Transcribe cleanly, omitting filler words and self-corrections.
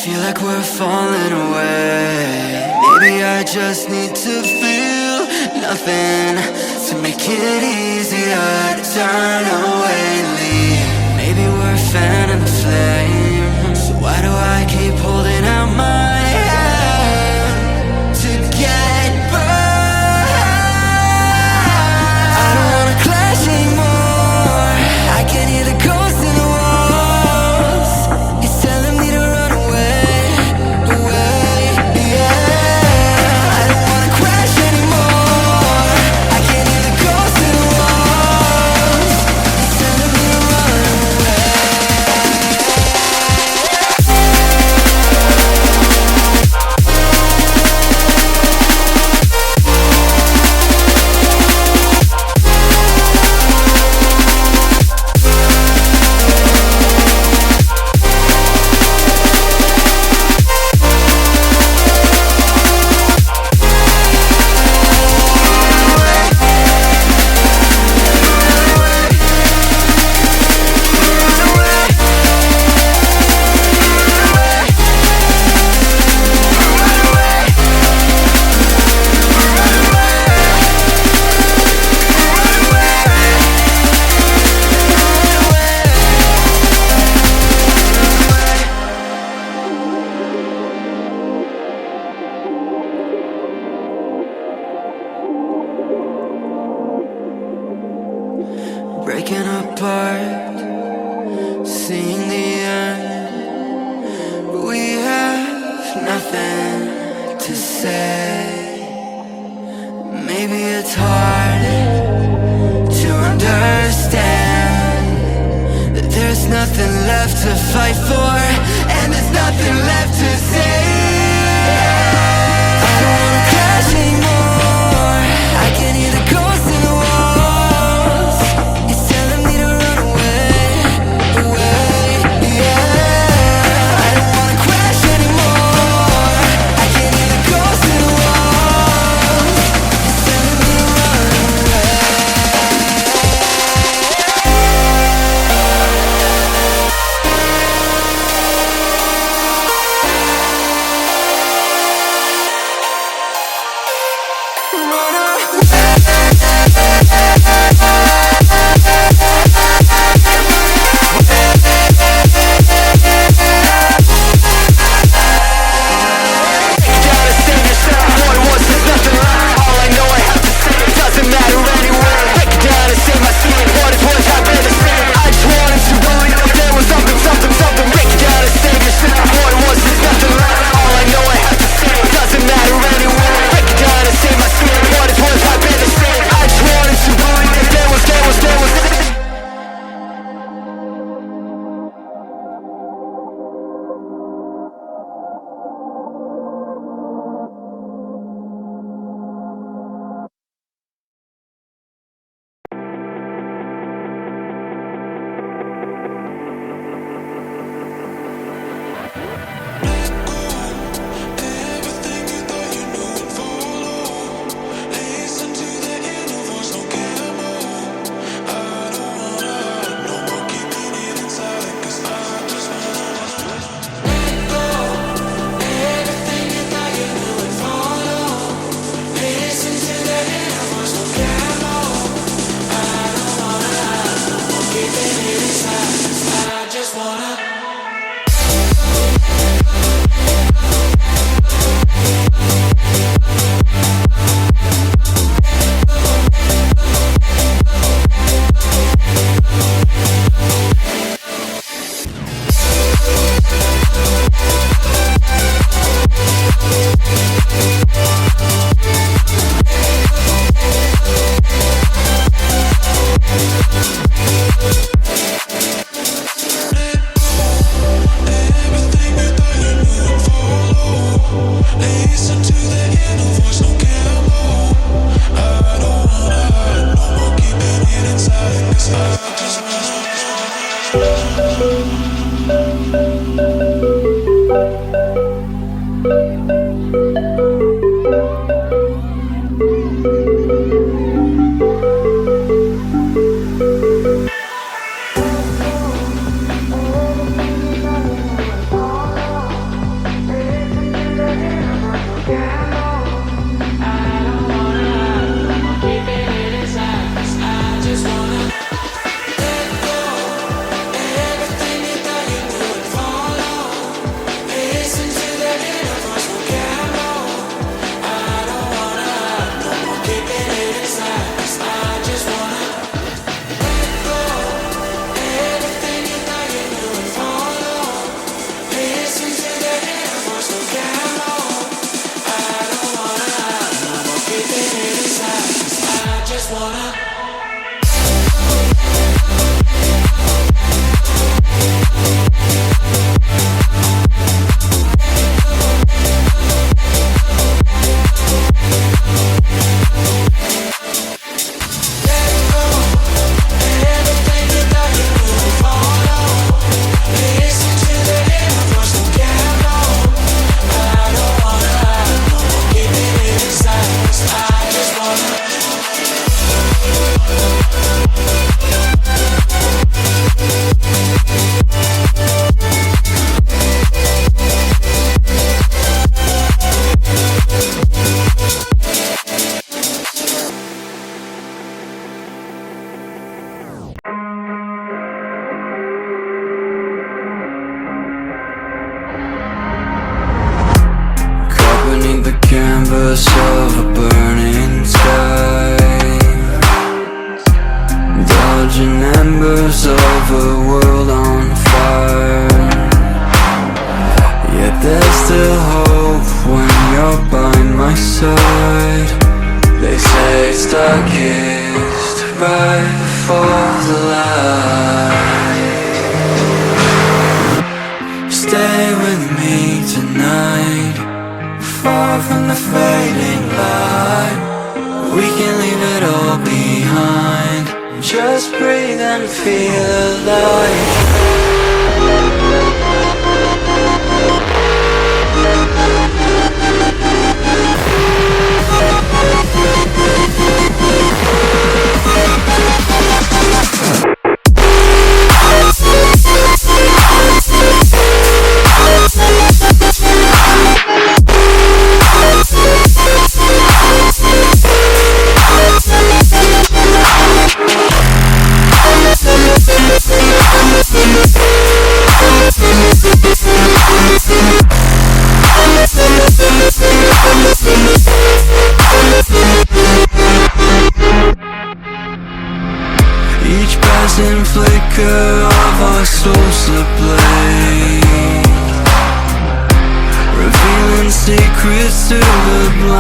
feel like we're falling away. Maybe I just need to feel nothing to make it easier to turn away and leave. Maybe we're fanning the flame, so why do I keep holding out my hand to get burned? I don't wanna clash anymore. I can hear the ghosts in the walls. It's telling me to run away, away, yeah. I don't wanna crash anymore. I can hear the ghosts in the walls. It's telling me to run away. Breaking apart, seeing the end. We have nothing to say. Maybe it's hard to understand that there's nothing left to fight for, and there's nothing left to say. I don't wanna crash anymore. I can hear the ghosts in the walls. It's telling me to run away, away, yeah. I don't wanna crash anymore. I can hear the ghosts in the walls. It's telling me to run away. Canvas of a burning sky, dodging embers of a world on fire. Yet there's still hope when you're by my side. They say it's darkest right before the light. Stay with me tonight, far from the fading light. We can leave it all behind, just breathe and feel alive. Each passing flicker of our souls ablaze, revealing secrets to the blind.